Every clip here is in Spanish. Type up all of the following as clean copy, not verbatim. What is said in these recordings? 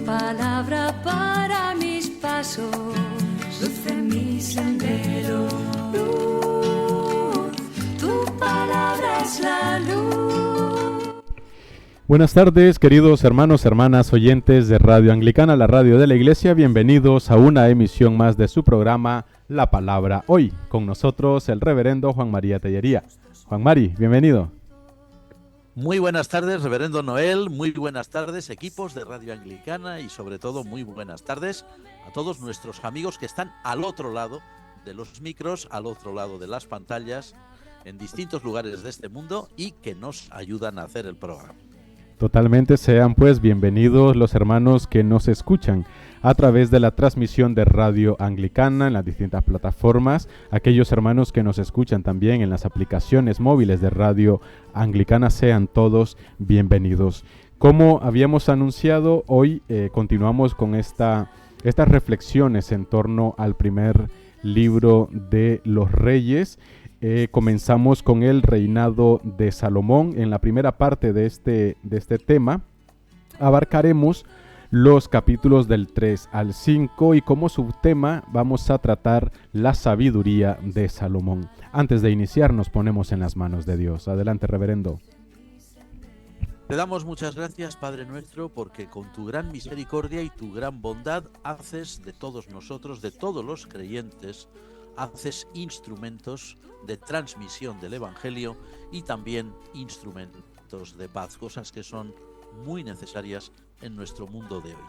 palabra para mis pasos, luz en mi sendero. Luz, tu palabra es la luz. Buenas tardes, queridos hermanos, hermanas, oyentes de Radio Anglicana, la radio de la Iglesia. Bienvenidos a una emisión más de su programa La Palabra Hoy. Con nosotros el reverendo Juan María Tellería. Juan Mari, bienvenido. Muy buenas tardes, reverendo Noel, muy buenas tardes, equipos de Radio Anglicana y sobre todo muy buenas tardes a todos nuestros amigos que están al otro lado de los micros, al otro lado de las pantallas, en distintos lugares de este mundo y que nos ayudan a hacer el programa. Totalmente, sean pues bienvenidos los hermanos que nos escuchan a través de la transmisión de Radio Anglicana en las distintas plataformas, aquellos hermanos que nos escuchan también en las aplicaciones móviles de Radio Anglicana, sean todos bienvenidos. Como habíamos anunciado, hoy continuamos con estas reflexiones en torno al primer libro de los Reyes. Comenzamos con el reinado de Salomón. En la primera parte de este tema abarcaremos los capítulos del 3 al 5 y como subtema vamos a tratar la sabiduría de Salomón. Antes de iniciar nos ponemos en las manos de Dios. Adelante, reverendo. Te damos muchas gracias, Padre nuestro, porque con tu gran misericordia y tu gran bondad haces de todos nosotros, de todos los creyentes, haces instrumentos de transmisión del Evangelio y también instrumentos de paz, cosas que son muy necesarias en nuestro mundo de hoy.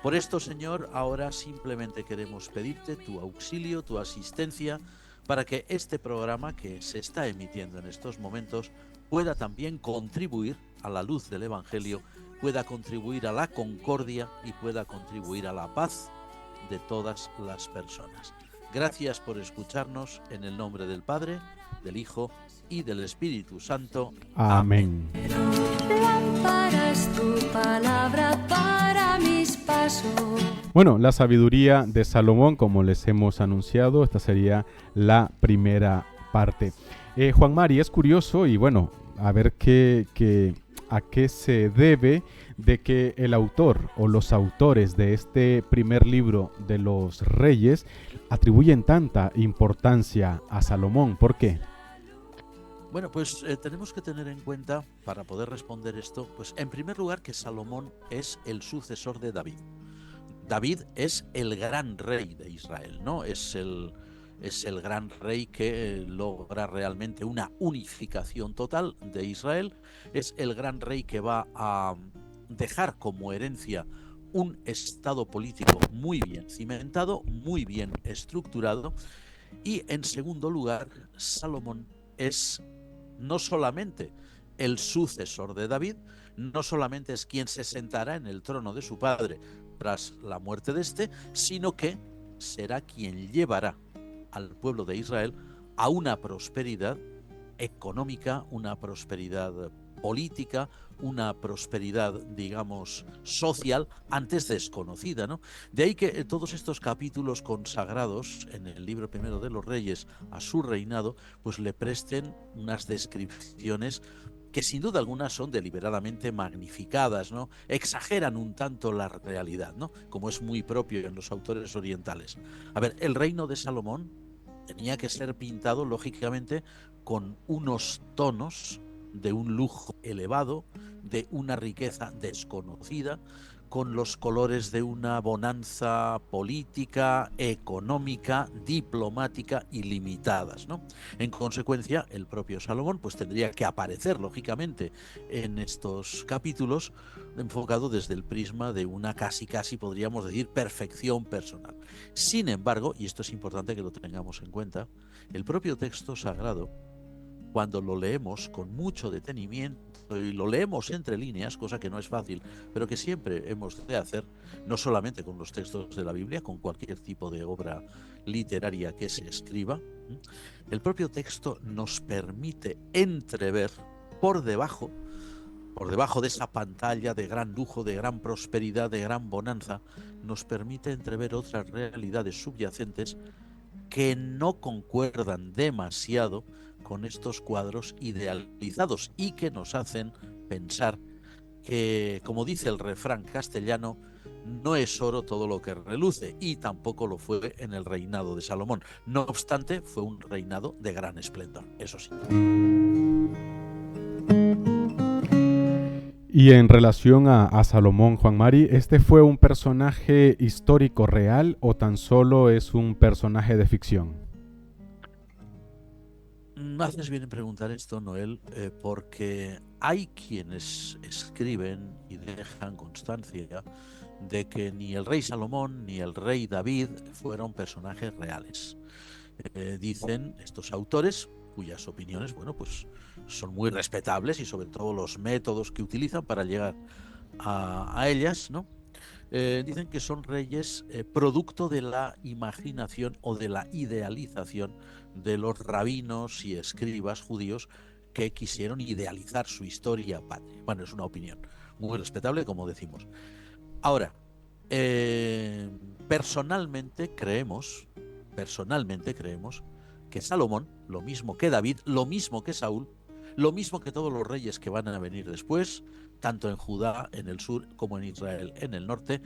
Por esto, Señor, ahora simplemente queremos pedirte tu auxilio, tu asistencia, para que este programa que se está emitiendo en estos momentos pueda también contribuir a la luz del Evangelio, pueda contribuir a la concordia y pueda contribuir a la paz de todas las personas. Gracias por escucharnos en el nombre del Padre, del Hijo y del Espíritu Santo. Amén. Lámpara es tu palabra para mis pasos. Bueno, la sabiduría de Salomón, como les hemos anunciado, esta sería la primera parte. Juan Mari, es curioso y bueno, a ver a qué se debe de que el autor o los autores de este primer libro de los Reyes atribuyen tanta importancia a Salomón. ¿Por qué? Bueno, pues tenemos que tener en cuenta, para poder responder esto, pues en primer lugar que Salomón es el sucesor de David. David es el gran rey de Israel, ¿no? Es el gran rey que logra realmente una unificación total de Israel. Es el gran rey que va a dejar como herencia un estado político muy bien cimentado, muy bien estructurado. Y en segundo lugar, Salomón es no solamente el sucesor de David, no solamente es quien se sentará en el trono de su padre tras la muerte de este, sino que será quien llevará al pueblo de Israel a una prosperidad económica, una prosperidad política, una prosperidad, digamos, social, antes desconocida, ¿no? De ahí que todos estos capítulos consagrados en el libro primero de los Reyes a su reinado, pues le presten unas descripciones que sin duda alguna son deliberadamente magnificadas, ¿no? Exageran un tanto la realidad, ¿no? Como es muy propio en los autores orientales. A ver, el reino de Salomón tenía que ser pintado, lógicamente, con unos tonos de un lujo elevado, de una riqueza desconocida, con los colores de una bonanza política, económica, diplomática ilimitadas, ¿no? En consecuencia, el propio Salomón pues tendría que aparecer, lógicamente, en estos capítulos, enfocado desde el prisma de una casi podríamos decir perfección personal. Sin embargo, y esto es importante que lo tengamos en cuenta, el propio texto sagrado, cuando lo leemos con mucho detenimiento y lo leemos entre líneas, cosa que no es fácil, pero que siempre hemos de hacer, no solamente con los textos de la Biblia, con cualquier tipo de obra literaria que se escriba, el propio texto nos permite entrever por debajo de esa pantalla de gran lujo, de gran prosperidad, de gran bonanza, nos permite entrever otras realidades subyacentes que no concuerdan demasiado con estos cuadros idealizados y que nos hacen pensar que, como dice el refrán castellano, no es oro todo lo que reluce, y tampoco lo fue en el reinado de Salomón. No obstante, fue un reinado de gran esplendor, eso sí. Y en relación a Salomón, Juan Mari, ¿este fue un personaje histórico real o tan solo es un personaje de ficción? Haces bien en preguntar esto, Noel, porque hay quienes escriben y dejan constancia de que ni el rey Salomón ni el rey David fueron personajes reales. Dicen estos autores, cuyas opiniones, bueno, pues son muy respetables, y sobre todo los métodos que utilizan para llegar a ellas, ¿no? Dicen que son reyes producto de la imaginación o de la idealización de los rabinos y escribas judíos que quisieron idealizar su historia patria. Bueno, es una opinión muy respetable, como decimos. Ahora, personalmente creemos que Salomón, lo mismo que David, lo mismo que Saúl, lo mismo que todos los reyes que van a venir después, tanto en Judá en el sur como en Israel en el norte,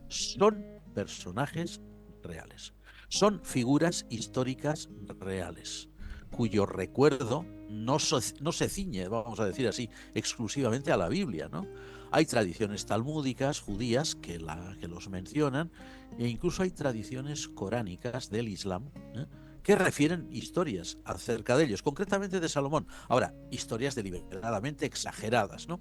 son personajes reales. Son figuras históricas reales, cuyo recuerdo no se ciñe, vamos a decir así, exclusivamente a la Biblia, ¿no? Hay tradiciones talmúdicas judías que los mencionan, e incluso hay tradiciones coránicas del Islam, que refieren historias acerca de ellos, concretamente de Salomón. Ahora, historias deliberadamente exageradas, ¿no?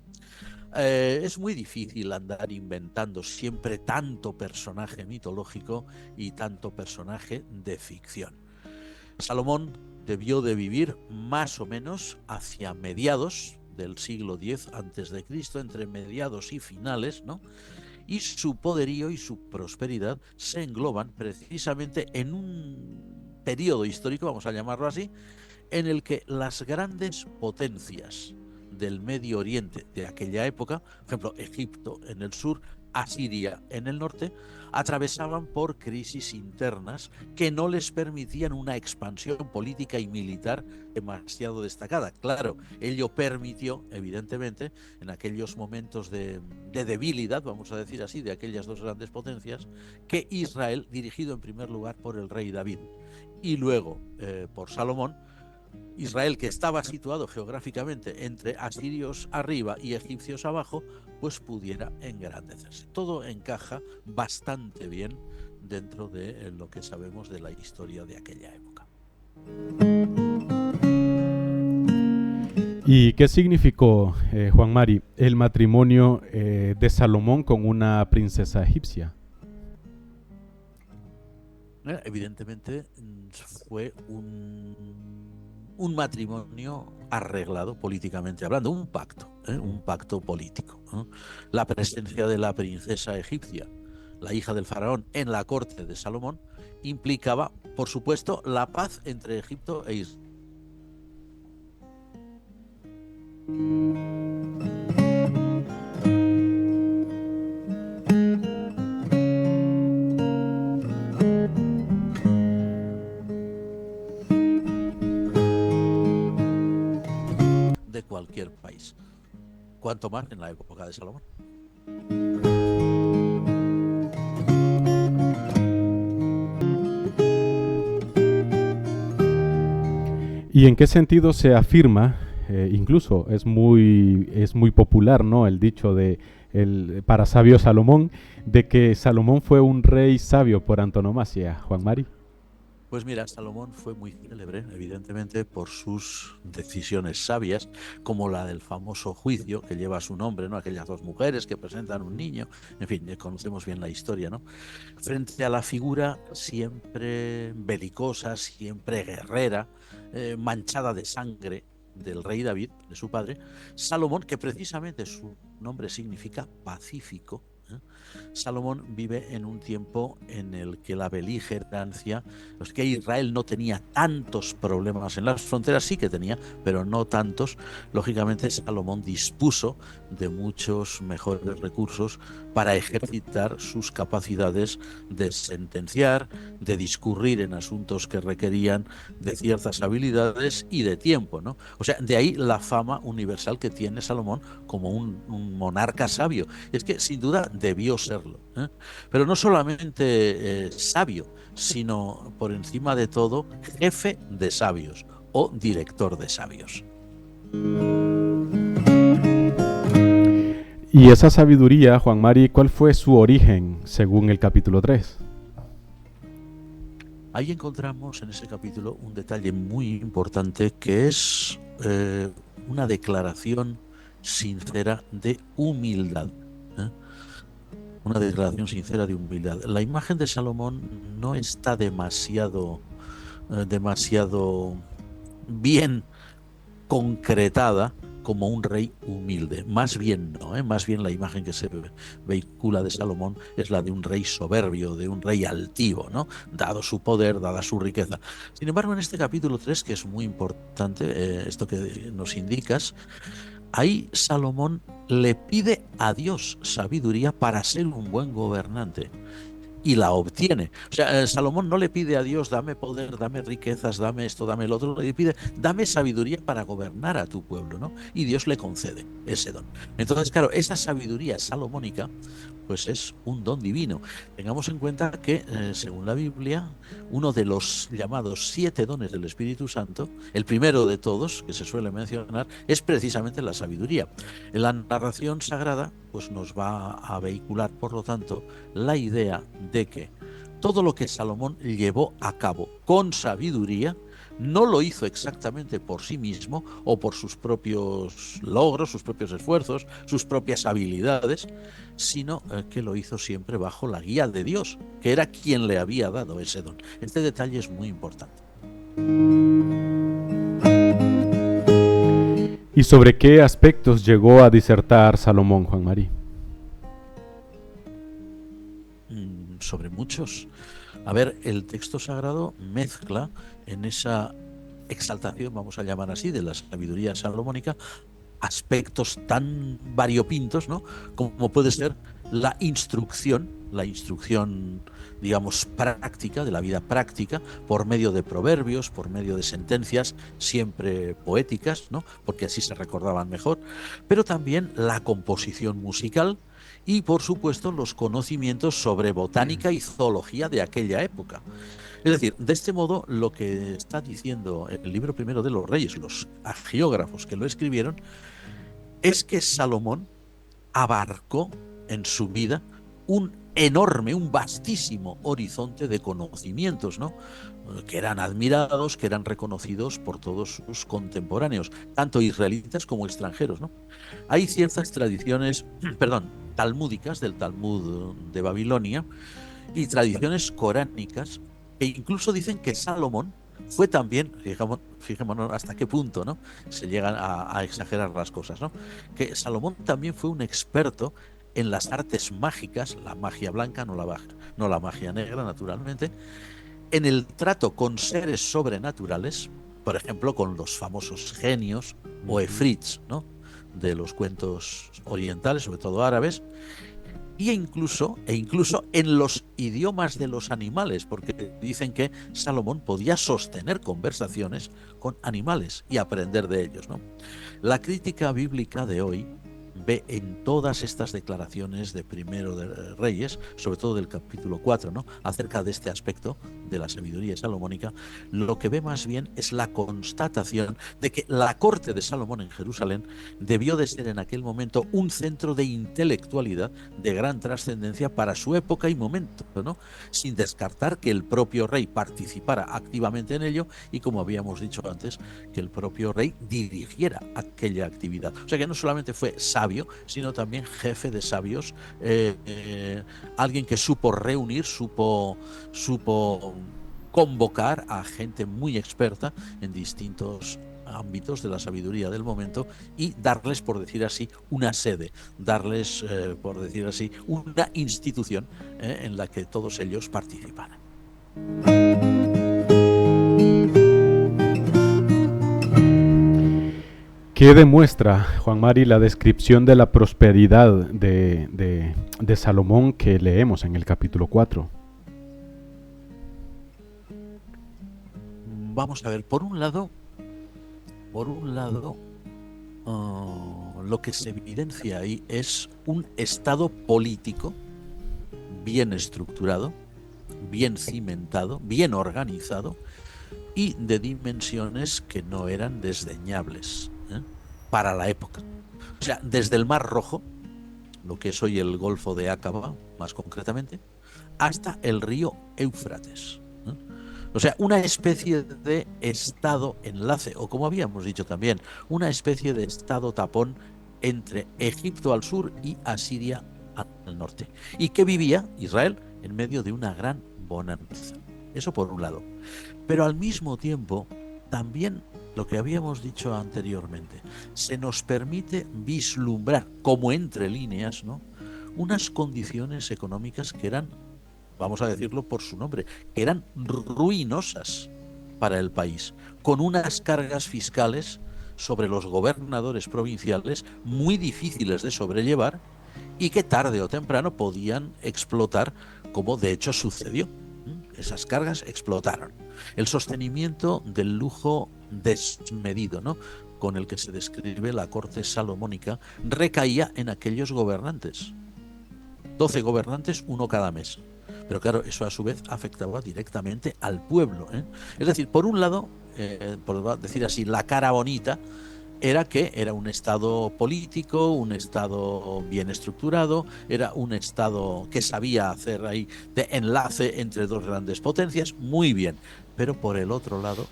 Es muy difícil andar inventando siempre tanto personaje mitológico y tanto personaje de ficción. Salomón debió de vivir más o menos hacia mediados del siglo X a.C., entre mediados y finales, ¿no? Y su poderío y su prosperidad se engloban precisamente en un periodo histórico, vamos a llamarlo así, en el que las grandes potencias del Medio Oriente de aquella época, por ejemplo, Egipto en el sur, Asiria en el norte, atravesaban por crisis internas que no les permitían una expansión política y militar demasiado destacada. Claro, ello permitió, evidentemente, en aquellos momentos de debilidad, vamos a decir así, de aquellas dos grandes potencias, que Israel, dirigido en primer lugar por el rey David y luego por Salomón, Israel, que estaba situado geográficamente entre asirios arriba y egipcios abajo, pues pudiera engrandecerse. Todo encaja bastante bien dentro de lo que sabemos de la historia de aquella época. ¿Y qué significó, Juan Mari, el matrimonio de Salomón con una princesa egipcia? Evidentemente fue un matrimonio arreglado políticamente hablando, un pacto político. La presencia de la princesa egipcia, la hija del faraón, en la corte de Salomón implicaba, por supuesto, la paz entre Egipto e Israel. De cualquier país, cuanto más en la época de Salomón. ¿Y en qué sentido se afirma, incluso es muy popular, ¿no?, el dicho de para sabio Salomón, de que Salomón fue un rey sabio por antonomasia, Juan Mari? Pues mira, Salomón fue muy célebre, evidentemente, por sus decisiones sabias, como la del famoso juicio que lleva su nombre, ¿no? Aquellas dos mujeres que presentan un niño, en fin, conocemos bien la historia, ¿no? Frente a la figura siempre belicosa, siempre guerrera, manchada de sangre del rey David, de su padre, Salomón, que precisamente su nombre significa pacífico, Salomón vive en un tiempo en el que la beligerancia, pues que Israel no tenía tantos problemas en las fronteras, sí que tenía, pero no tantos. Lógicamente Salomón dispuso de muchos mejores recursos para ejercitar sus capacidades de sentenciar, de discurrir en asuntos que requerían de ciertas habilidades y de tiempo, ¿no? O sea, de ahí la fama universal que tiene Salomón como un monarca sabio. Es que sin duda debió serlo, ¿eh? Pero no solamente sabio, sino por encima de todo jefe de sabios o director de sabios. Y esa sabiduría, Juan Mari, ¿cuál fue su origen según el capítulo 3? Ahí encontramos en ese capítulo un detalle muy importante que es una declaración sincera de humildad, ¿eh? Una declaración sincera de humildad. La imagen de Salomón no está demasiado bien concretada como un rey humilde. Más bien no, ¿eh? Más bien la imagen que se vehicula de Salomón es la de un rey soberbio, de un rey altivo, ¿no? Dado su poder, dada su riqueza. Sin embargo, en este capítulo 3, que es muy importante, esto que nos indicas, ahí Salomón le pide a Dios sabiduría para ser un buen gobernante y la obtiene. O sea, Salomón no le pide a Dios, dame poder, dame riquezas, dame esto, dame el otro, le pide, dame sabiduría para gobernar a tu pueblo, ¿no? Y Dios le concede ese don. Entonces, claro, esa sabiduría salomónica, pues es un don divino. Tengamos en cuenta que, según la Biblia, uno de los llamados 7 dones del Espíritu Santo, el primero de todos que se suele mencionar, es precisamente la sabiduría. En la narración sagrada, pues nos va a vehicular, por lo tanto, la idea de que todo lo que Salomón llevó a cabo con sabiduría no lo hizo exactamente por sí mismo o por sus propios logros, sus propios esfuerzos, sus propias habilidades, sino que lo hizo siempre bajo la guía de Dios, que era quien le había dado ese don. Este detalle es muy importante. ¿Y sobre qué aspectos llegó a disertar Salomón, Juan Mari? Sobre muchos. A ver, el texto sagrado mezcla en esa exaltación, vamos a llamar así, de la sabiduría salomónica, aspectos tan variopintos, ¿no? Como puede ser la instrucción, digamos, práctica, de la vida práctica, por medio de proverbios, por medio de sentencias siempre poéticas, ¿no? Porque así se recordaban mejor, pero también la composición musical y, por supuesto, los conocimientos sobre botánica y zoología de aquella época. Es decir, de este modo, lo que está diciendo el libro primero de los Reyes, los agiógrafos que lo escribieron, es que Salomón abarcó en su vida un enorme, un vastísimo horizonte de conocimientos, ¿no? Que eran admirados, que eran reconocidos por todos sus contemporáneos, tanto israelitas como extranjeros, ¿no? Hay ciertas tradiciones, perdón, talmúdicas del Talmud de Babilonia y tradiciones coránicas que incluso dicen que Salomón fue también, fijémonos hasta qué punto, ¿no? Se llegan a exagerar las cosas, ¿no? Que Salomón también fue un experto en las artes mágicas, la magia blanca, no la magia negra, naturalmente, en el trato con seres sobrenaturales, por ejemplo, con los famosos genios o efrits, ¿no? De los cuentos orientales, sobre todo árabes, e incluso en los idiomas de los animales, porque dicen que Salomón podía sostener conversaciones con animales y aprender de ellos, ¿no? La crítica bíblica de hoy ve en todas estas declaraciones de Primero de Reyes, sobre todo del capítulo 4, ¿no? Acerca de este aspecto de la sabiduría salomónica, lo que ve más bien es la constatación de que la corte de Salomón en Jerusalén debió de ser en aquel momento un centro de intelectualidad de gran trascendencia para su época y momento, ¿no? Sin descartar que el propio rey participara activamente en ello y, como habíamos dicho antes, que el propio rey dirigiera aquella actividad. O sea que no solamente fue sabio, sino también jefe de sabios, alguien que supo reunir, supo convocar a gente muy experta en distintos ámbitos de la sabiduría del momento y darles, por decir así, una sede, darles, por decir así, una institución en la que todos ellos participaran. ¿Qué demuestra, Juan Mari, la descripción de la prosperidad de Salomón que leemos en el capítulo 4? Vamos a ver, por un lado, lo que se evidencia ahí es un estado político bien estructurado, bien cimentado, bien organizado y de dimensiones que no eran desdeñables, para la época. O sea, desde el Mar Rojo, lo que es hoy el Golfo de Aqaba, más concretamente, hasta el río Éufrates. O sea, una especie de estado enlace, o como habíamos dicho también, una especie de estado tapón entre Egipto al sur y Asiria al norte. Y que vivía Israel en medio de una gran bonanza. Eso por un lado. Pero al mismo tiempo, también lo que habíamos dicho anteriormente, se nos permite vislumbrar, como entre líneas, ¿no?, unas condiciones económicas que eran, vamos a decirlo por su nombre, que eran ruinosas para el país, con unas cargas fiscales sobre los gobernadores provinciales muy difíciles de sobrellevar y que tarde o temprano podían explotar, como de hecho sucedió. Esas cargas explotaron. El sostenimiento del lujo desmedido, ¿no?, con el que se describe la corte salomónica, recaía en aquellos gobernantes. 12 gobernantes, uno cada mes. Pero claro, eso a su vez afectaba directamente al pueblo. Es decir, por un lado, por decir así, la cara bonita era que era un estado político, un estado bien estructurado, era un estado que sabía hacer ahí de enlace entre dos grandes potencias, muy bien. Pero por el otro lado,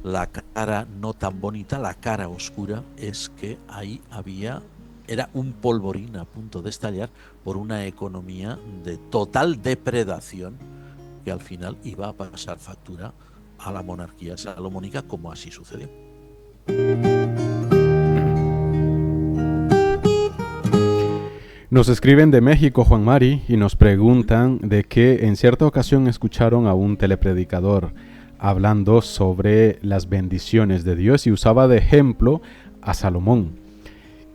la cara no tan bonita, la cara oscura, es que ahí era un polvorín a punto de estallar por una economía de total depredación que al final iba a pasar factura a la monarquía salomónica, como así sucedió. Nos escriben de México, Juan Mari, y nos preguntan de que en cierta ocasión escucharon a un telepredicador hablando sobre las bendiciones de Dios y usaba de ejemplo a Salomón.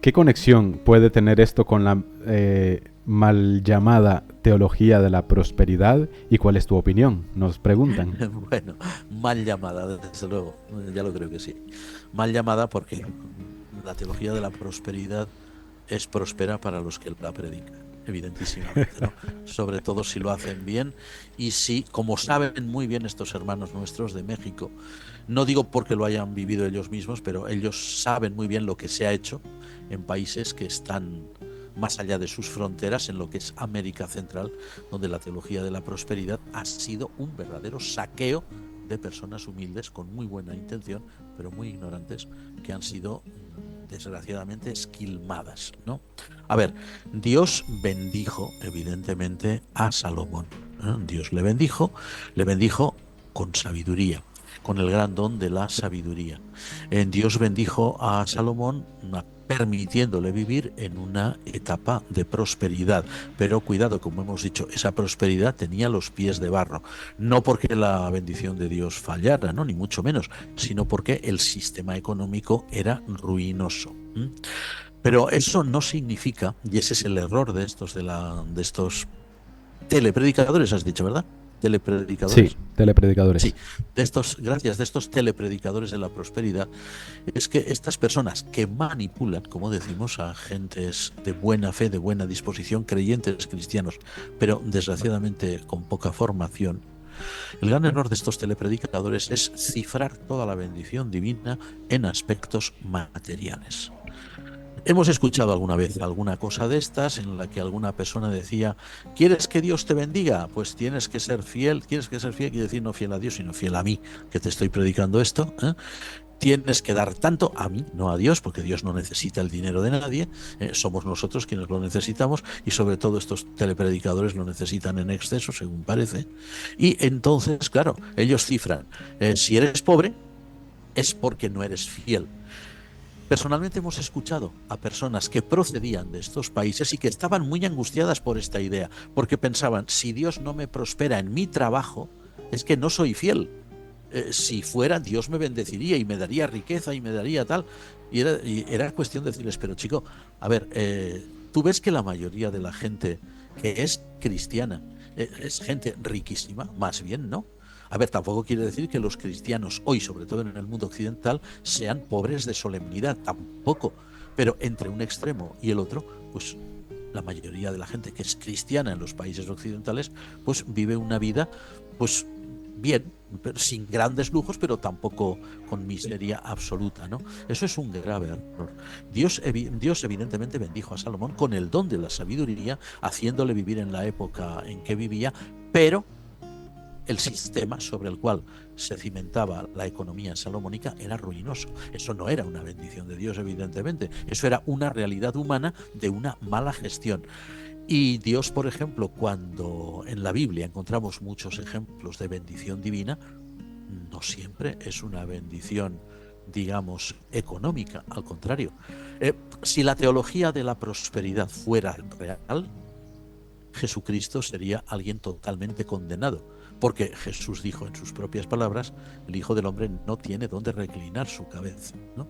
¿Qué conexión puede tener esto con la mal llamada teología de la prosperidad y cuál es tu opinión? Nos preguntan. Bueno, mal llamada, desde luego, ya lo creo que sí. Mal llamada porque la teología de la prosperidad es próspera para los que la predican, evidentísimamente, ¿no? Sobre todo si lo hacen bien y si, como saben muy bien estos hermanos nuestros de México, no digo porque lo hayan vivido ellos mismos, pero ellos saben muy bien lo que se ha hecho en países que están más allá de sus fronteras, en lo que es América Central, donde la teología de la prosperidad ha sido un verdadero saqueo de personas humildes con muy buena intención, pero muy ignorantes, que han sido desgraciadamente esquilmadas, ¿no? A ver, Dios bendijo evidentemente a Salomón, ¿eh? Dios le bendijo con sabiduría, con el gran don de la sabiduría. Dios bendijo a Salomón permitiéndole vivir en una etapa de prosperidad. Pero cuidado, como hemos dicho, esa prosperidad tenía los pies de barro. No porque la bendición de Dios fallara, ¿no?, ni mucho menos, sino porque el sistema económico era ruinoso. Pero eso no significa, y ese es el error de estos telepredicadores, has dicho, ¿verdad? Telepredicadores. Sí, telepredicadores. Sí, de estos telepredicadores de la prosperidad, es que estas personas que manipulan, como decimos, a gentes de buena fe, de buena disposición, creyentes cristianos, pero desgraciadamente con poca formación, el gran error de estos telepredicadores es cifrar toda la bendición divina en aspectos materiales. Hemos escuchado alguna vez alguna cosa de estas en la que alguna persona decía: ¿quieres que Dios te bendiga? Pues tienes que ser fiel. Tienes que ser fiel quiere decir no fiel a Dios, sino fiel a mí, que te estoy predicando esto, ¿eh? Tienes que dar tanto a mí, no a Dios, porque Dios no necesita el dinero de nadie, somos nosotros quienes lo necesitamos, y sobre todo estos telepredicadores lo necesitan en exceso, según parece. Y entonces, claro, ellos cifran, si eres pobre es porque no eres fiel. Personalmente hemos escuchado a personas que procedían de estos países y que estaban muy angustiadas por esta idea, porque pensaban: si Dios no me prospera en mi trabajo, es que no soy fiel. Si fuera, Dios me bendeciría y me daría riqueza y me daría tal. Y era cuestión de decirles: pero chico, a ver, tú ves que la mayoría de la gente que es cristiana es gente riquísima, más bien, ¿no? A ver, tampoco quiere decir que los cristianos hoy, sobre todo en el mundo occidental, sean pobres de solemnidad, tampoco. Pero entre un extremo y el otro, pues la mayoría de la gente que es cristiana en los países occidentales, pues vive una vida, pues bien, sin grandes lujos, pero tampoco con miseria absoluta, ¿no? Eso es un grave error. Dios evidentemente bendijo a Salomón con el don de la sabiduría, haciéndole vivir en la época en que vivía, pero el sistema sobre el cual se cimentaba la economía salomónica era ruinoso. Eso no era una bendición de Dios, evidentemente. Eso era una realidad humana de una mala gestión. Y Dios, por ejemplo, cuando en la Biblia encontramos muchos ejemplos de bendición divina, no siempre es una bendición, digamos, económica. Al contrario, si la teología de la prosperidad fuera real, Jesucristo sería alguien totalmente condenado. Porque Jesús dijo en sus propias palabras, el Hijo del Hombre no tiene dónde reclinar su cabeza, ¿no?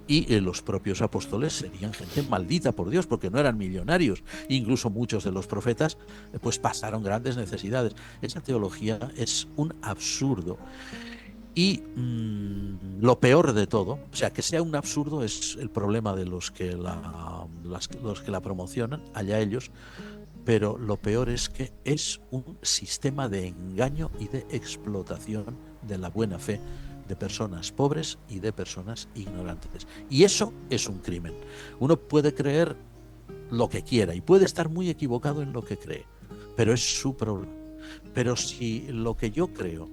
Y los propios apóstoles serían gente maldita por Dios, porque no eran millonarios. Incluso muchos de los profetas pues pasaron grandes necesidades. Esa teología es un absurdo. Y lo peor de todo, o sea, que sea un absurdo es el problema de los que la promocionan, allá ellos. Pero lo peor es que es un sistema de engaño y de explotación de la buena fe de personas pobres y de personas ignorantes. Y eso es un crimen. Uno puede creer lo que quiera y puede estar muy equivocado en lo que cree, pero es su problema. Pero si lo que yo creo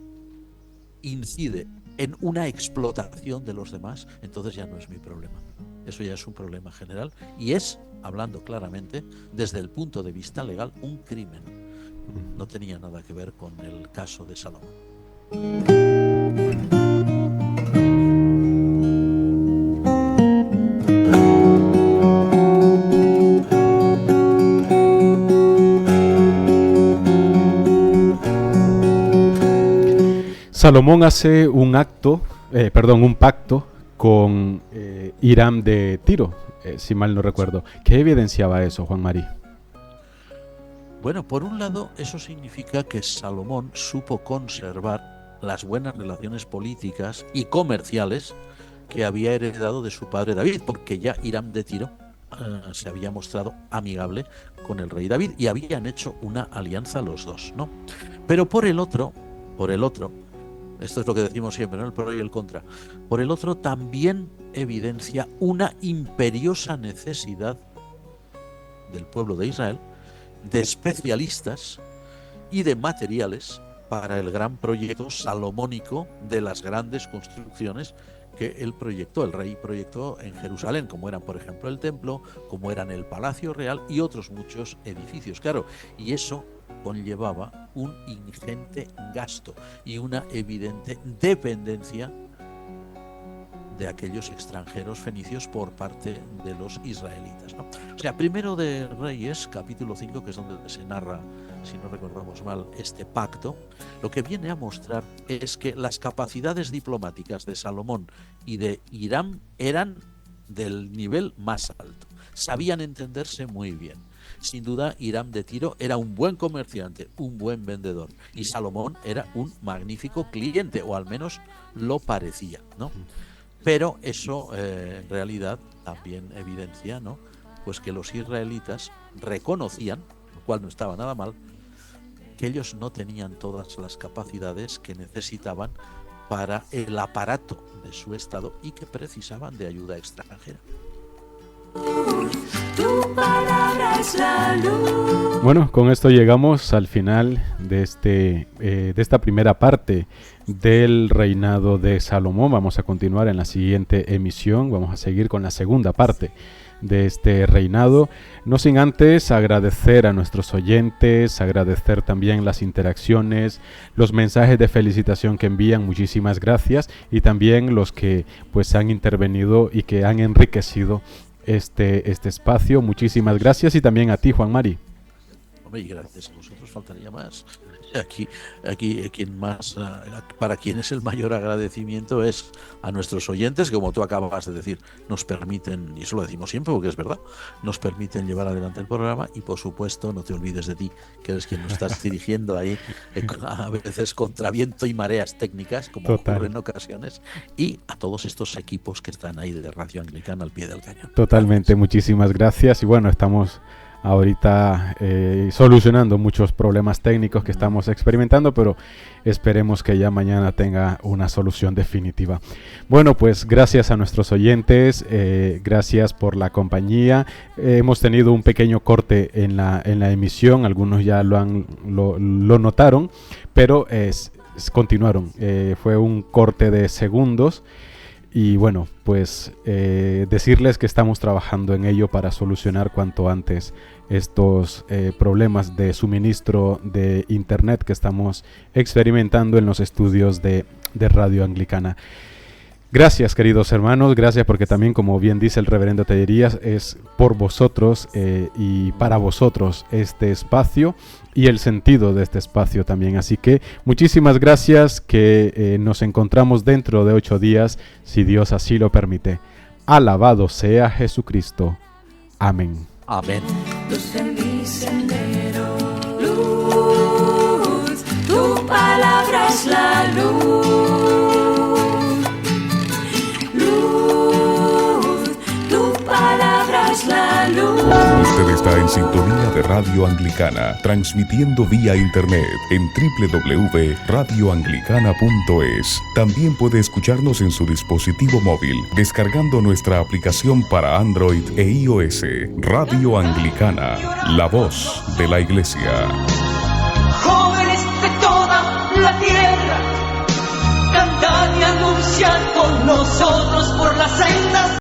incide en una explotación de los demás, entonces ya no es mi problema. Eso ya es un problema general y es, hablando claramente, desde el punto de vista legal, un crimen. No tenía nada que ver con el caso de Salomón. Salomón hace un pacto con Hiram de Tiro, si mal no recuerdo. ¿Qué evidenciaba eso, Juan Mari? Bueno, por un lado, eso significa que Salomón supo conservar las buenas relaciones políticas y comerciales que había heredado de su padre David, porque ya Hiram de Tiro se había mostrado amigable con el rey David y habían hecho una alianza los dos, ¿no? Pero por el otro, esto es lo que decimos siempre, ¿no? El pro y el contra. Por el otro, también evidencia una imperiosa necesidad del pueblo de Israel de especialistas y de materiales para el gran proyecto salomónico de las grandes construcciones que el rey proyectó en Jerusalén, como eran, por ejemplo, el templo, como eran el palacio real y otros muchos edificios. Claro, y eso conllevaba un ingente gasto y una evidente dependencia de aquellos extranjeros fenicios por parte de los israelitas, ¿no? O sea, primero de Reyes, capítulo 5, que es donde se narra, si no recordamos mal, este pacto, lo que viene a mostrar es que las capacidades diplomáticas de Salomón y de Hiram eran del nivel más alto. Sabían entenderse muy bien. Sin duda, Hiram de Tiro era un buen comerciante, un buen vendedor, y Salomón era un magnífico cliente, o al menos lo parecía, ¿no? Pero eso en realidad también evidencia, ¿no?, pues que los israelitas reconocían, lo cual no estaba nada mal, que ellos no tenían todas las capacidades que necesitaban para el aparato de su estado y que precisaban de ayuda extranjera. Tu palabra es la luz. Bueno, con esto llegamos al final de esta primera parte del reinado de Salomón. Vamos a continuar en la siguiente emisión. Vamos a seguir con la segunda parte de este reinado, no sin antes agradecer a nuestros oyentes, agradecer también las interacciones, los mensajes de felicitación que envían, muchísimas gracias, y también los que pues han intervenido y que han enriquecido este espacio. Muchísimas gracias, y también a ti, Juan Mari. y gracias a vosotros faltaría más. Aquí quien más, para quien es el mayor agradecimiento es a nuestros oyentes, que como tú acabas de decir, nos permiten, y eso lo decimos siempre porque es verdad, nos permiten llevar adelante el programa, y por supuesto no te olvides de ti, que eres quien nos estás dirigiendo ahí, a veces contra viento y mareas técnicas, como ocurre en ocasiones, y a todos estos equipos que están ahí de Radio Anglicana al pie del cañón. Totalmente, muchísimas gracias. Y bueno, estamos ahorita solucionando muchos problemas técnicos que estamos experimentando, pero esperemos que ya mañana tenga una solución definitiva. Bueno, pues gracias a nuestros oyentes, gracias por la compañía. Hemos tenido un pequeño corte en la emisión, algunos ya lo notaron, pero continuaron. Fue un corte de segundos. Y bueno, pues decirles que estamos trabajando en ello para solucionar cuanto antes estos problemas de suministro de internet que estamos experimentando en los estudios de Radio Anglicana. Gracias, queridos hermanos, gracias, porque también, como bien dice el reverendo Tellerías, es por vosotros y para vosotros este espacio y el sentido de este espacio también. Así que muchísimas gracias, que nos encontramos dentro de 8 días, si Dios así lo permite. Alabado sea Jesucristo. Amén. Amén. Luz en mi sendero, luz, tu palabra es la luz. La luz. Usted está en sintonía de Radio Anglicana, transmitiendo vía internet en www.radioanglicana.es. También puede escucharnos en su dispositivo móvil, descargando nuestra aplicación para Android e iOS. Radio Anglicana, la voz de la Iglesia. Jóvenes de toda la tierra, cantad y anunciad con nosotros por las sendas.